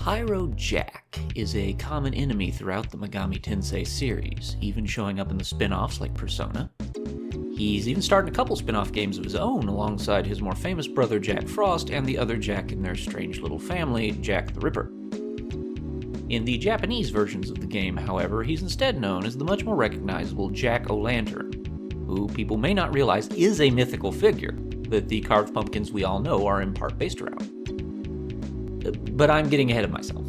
Pyro Jack is a common enemy throughout the Megami Tensei series, even showing up in the spin-offs like Persona. He's even started a couple spin-off games of his own alongside his more famous brother Jack Frost and the other Jack in their strange little family, Jack the Ripper. In the Japanese versions of the game, however, he's instead known as the much more recognizable Jack-o'-lantern, who people may not realize is a mythical figure that the carved pumpkins we all know are in part based around. But I'm getting ahead of myself.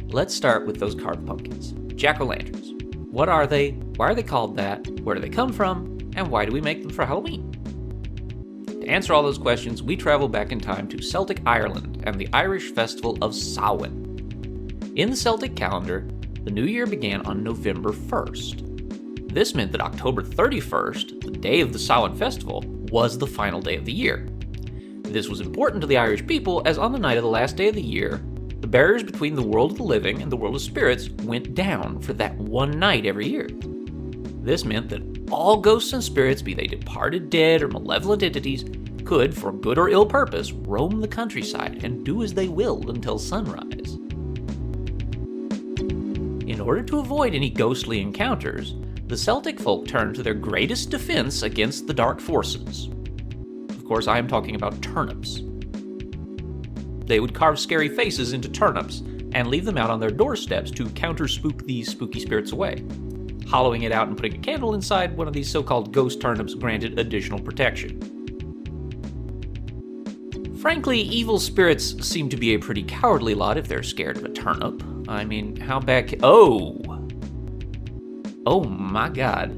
Let's start with those carved pumpkins. Jack-o'-lanterns. What are they? Why are they called that? Where do they come from? And why do we make them for Halloween? To answer all those questions, we travel back in time to Celtic Ireland and the Irish festival of Samhain. In the Celtic calendar, the new year began on November 1st. This meant that October 31st, the day of the Samhain festival, was the final day of the year. This was important to the Irish people, as on the night of the last day of the year, the barriers between the world of the living and the world of spirits went down for that one night every year. This meant that all ghosts and spirits, be they departed dead or malevolent entities, could, for good or ill purpose, roam the countryside and do as they willed until sunrise. In order to avoid any ghostly encounters, the Celtic folk turned to their greatest defense against the dark forces. Of course, I am talking about turnips. They would carve scary faces into turnips and leave them out on their doorsteps to counter-spook these spooky spirits away. Hollowing it out and putting a candle inside one of these so-called ghost turnips granted additional protection. Frankly, evil spirits seem to be a pretty cowardly lot if they're scared of a turnip. I mean, how bad Oh my god.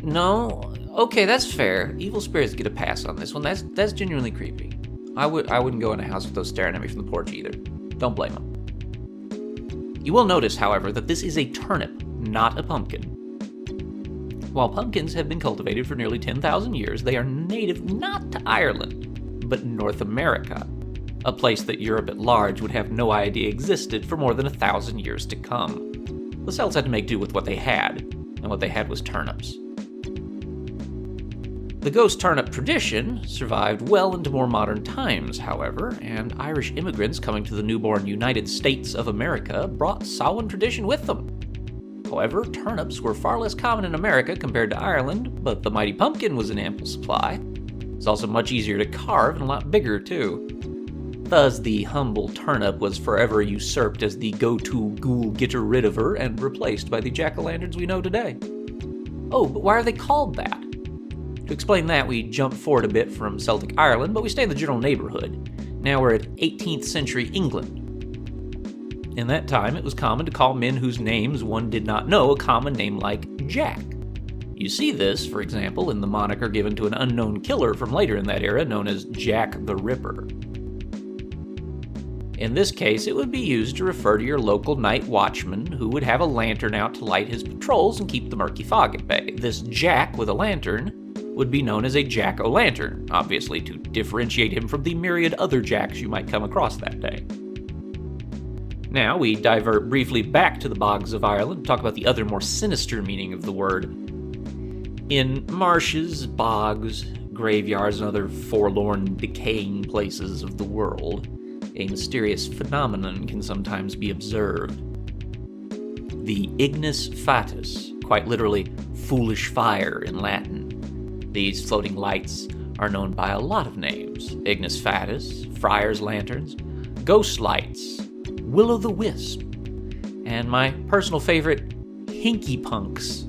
No, okay, that's fair. Evil spirits get a pass on this one. That's genuinely creepy. I wouldn't go in a house with those staring at me from the porch either. Don't blame them. You will notice, however, that this is a turnip, not a pumpkin. While pumpkins have been cultivated for nearly 10,000 years, they are native not to Ireland, but North America, a place that Europe at large would have no idea existed for more than 1,000 years to come. The Celts had to make do with what they had, and what they had was turnips. The ghost turnip tradition survived well into more modern times, however, and Irish immigrants coming to the newborn United States of America brought Samhain tradition with them. However, turnips were far less common in America compared to Ireland, but the mighty pumpkin was in ample supply. It's also much easier to carve and a lot bigger, too. Thus, the humble turnip was forever usurped as the go-to ghoul-getter-rid-of-her and replaced by the jack-o'-lanterns we know today. Oh, but why are they called that? To explain that, we jump forward a bit from Celtic Ireland, but we stay in the general neighborhood. Now we're at 18th century England. In that time, it was common to call men whose names one did not know a common name like Jack. You see this, for example, in the moniker given to an unknown killer from later in that era known as Jack the Ripper. In this case, it would be used to refer to your local night watchman who would have a lantern out to light his patrols and keep the murky fog at bay. This Jack with a lantern would be known as a jack-o'-lantern, obviously to differentiate him from the myriad other Jacks you might come across that day. Now we divert briefly back to the bogs of Ireland to talk about the other more sinister meaning of the word. In marshes, bogs, graveyards, and other forlorn, decaying places of the world, a mysterious phenomenon can sometimes be observed. The ignis fatuus, quite literally foolish fire in Latin. These floating lights are known by a lot of names: ignis fatuus, friars' lanterns, ghost lights, will-o'-the-wisp, and my personal favorite, hinky punks.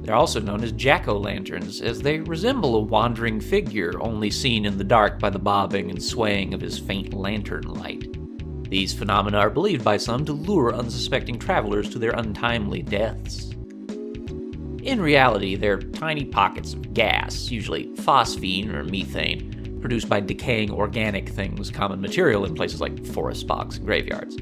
They're also known as jack-o'-lanterns, as they resemble a wandering figure only seen in the dark by the bobbing and swaying of his faint lantern light. These phenomena are believed by some to lure unsuspecting travelers to their untimely deaths. In reality, they're tiny pockets of gas, usually phosphine or methane, produced by decaying organic things, common material in places like forest bogs and graveyards.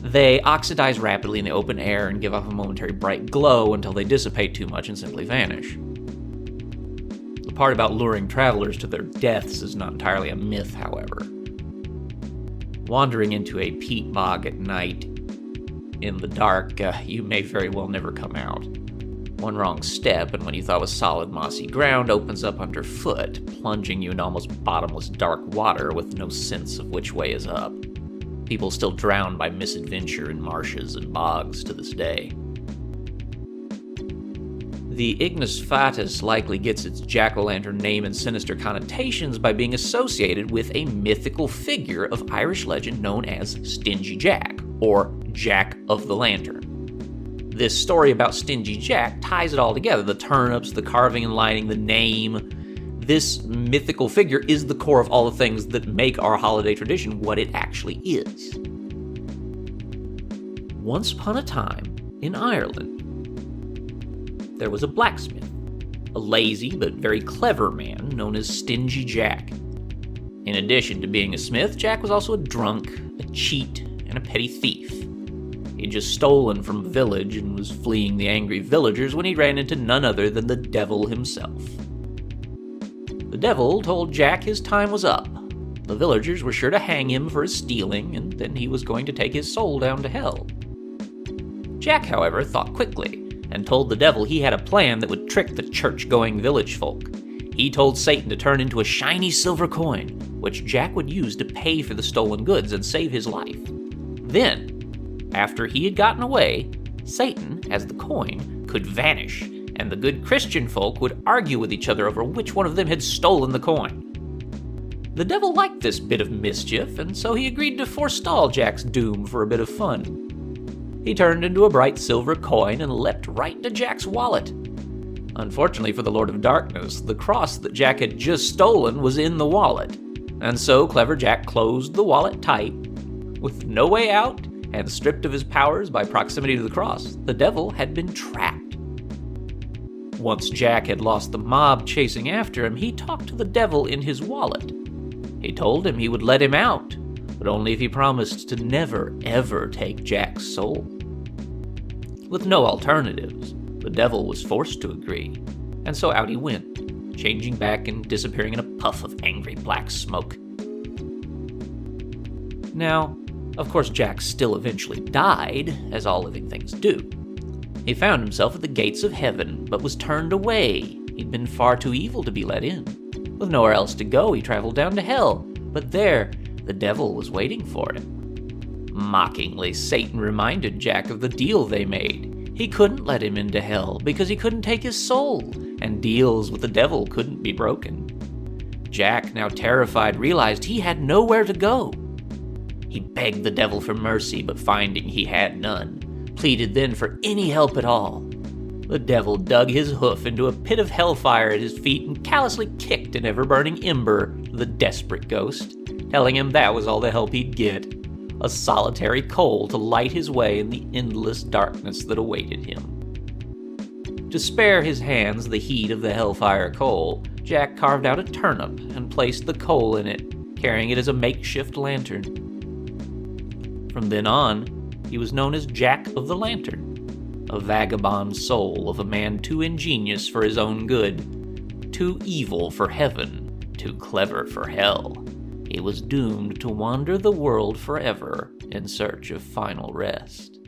They oxidize rapidly in the open air and give off a momentary bright glow until they dissipate too much and simply vanish. The part about luring travelers to their deaths is not entirely a myth, however. Wandering into a peat bog at night in the dark, you may very well never come out. One wrong step, and what you thought was solid mossy ground opens up underfoot, plunging you into almost bottomless dark water with no sense of which way is up. People still drown by misadventure in marshes and bogs to this day. The Ignis Fatuus likely gets its jack-o'-lantern name and sinister connotations by being associated with a mythical figure of Irish legend known as Stingy Jack, or Jack of the Lantern. This story about Stingy Jack ties it all together: the turnips, the carving and lighting, the name. This mythical figure is the core of all the things that make our holiday tradition what it actually is. Once upon a time, in Ireland, there was a blacksmith, a lazy but very clever man known as Stingy Jack. In addition to being a smith, Jack was also a drunk, a cheat, and a petty thief. He'd just stolen from a village and was fleeing the angry villagers when he ran into none other than the devil himself. The devil told Jack his time was up. The villagers were sure to hang him for his stealing, and then he was going to take his soul down to hell. Jack, however, thought quickly and told the devil he had a plan that would trick the church-going village folk. He told Satan to turn into a shiny silver coin, which Jack would use to pay for the stolen goods and save his life. Then, after he had gotten away, Satan, as the coin, could vanish, and the good Christian folk would argue with each other over which one of them had stolen the coin. The devil liked this bit of mischief, and so he agreed to forestall Jack's doom for a bit of fun. He turned into a bright silver coin and leapt right into Jack's wallet. Unfortunately for the Lord of Darkness, the cross that Jack had just stolen was in the wallet, and so clever Jack closed the wallet tight. With no way out, and stripped of his powers by proximity to the cross, the devil had been trapped. Once Jack had lost the mob chasing after him, he talked to the devil in his wallet. He told him he would let him out, but only if he promised to never, ever take Jack's soul. With no alternatives, the devil was forced to agree, and so out he went, changing back and disappearing in a puff of angry black smoke. Now, of course, Jack still eventually died, as all living things do. He found himself at the gates of heaven, but was turned away. He'd been far too evil to be let in. With nowhere else to go, he traveled down to hell, but there, the devil was waiting for him. Mockingly, Satan reminded Jack of the deal they made. He couldn't let him into hell because he couldn't take his soul, and deals with the devil couldn't be broken. Jack, now terrified, realized he had nowhere to go. He begged the devil for mercy, but finding he had none, pleaded then for any help at all. The devil dug his hoof into a pit of hellfire at his feet and callously kicked an ever-burning ember to the desperate ghost, telling him that was all the help he'd get, a solitary coal to light his way in the endless darkness that awaited him. To spare his hands the heat of the hellfire coal, Jack carved out a turnip and placed the coal in it, carrying it as a makeshift lantern. From then on, he was known as Jack of the Lantern, a vagabond soul of a man too ingenious for his own good, too evil for heaven, too clever for hell. He was doomed to wander the world forever in search of final rest.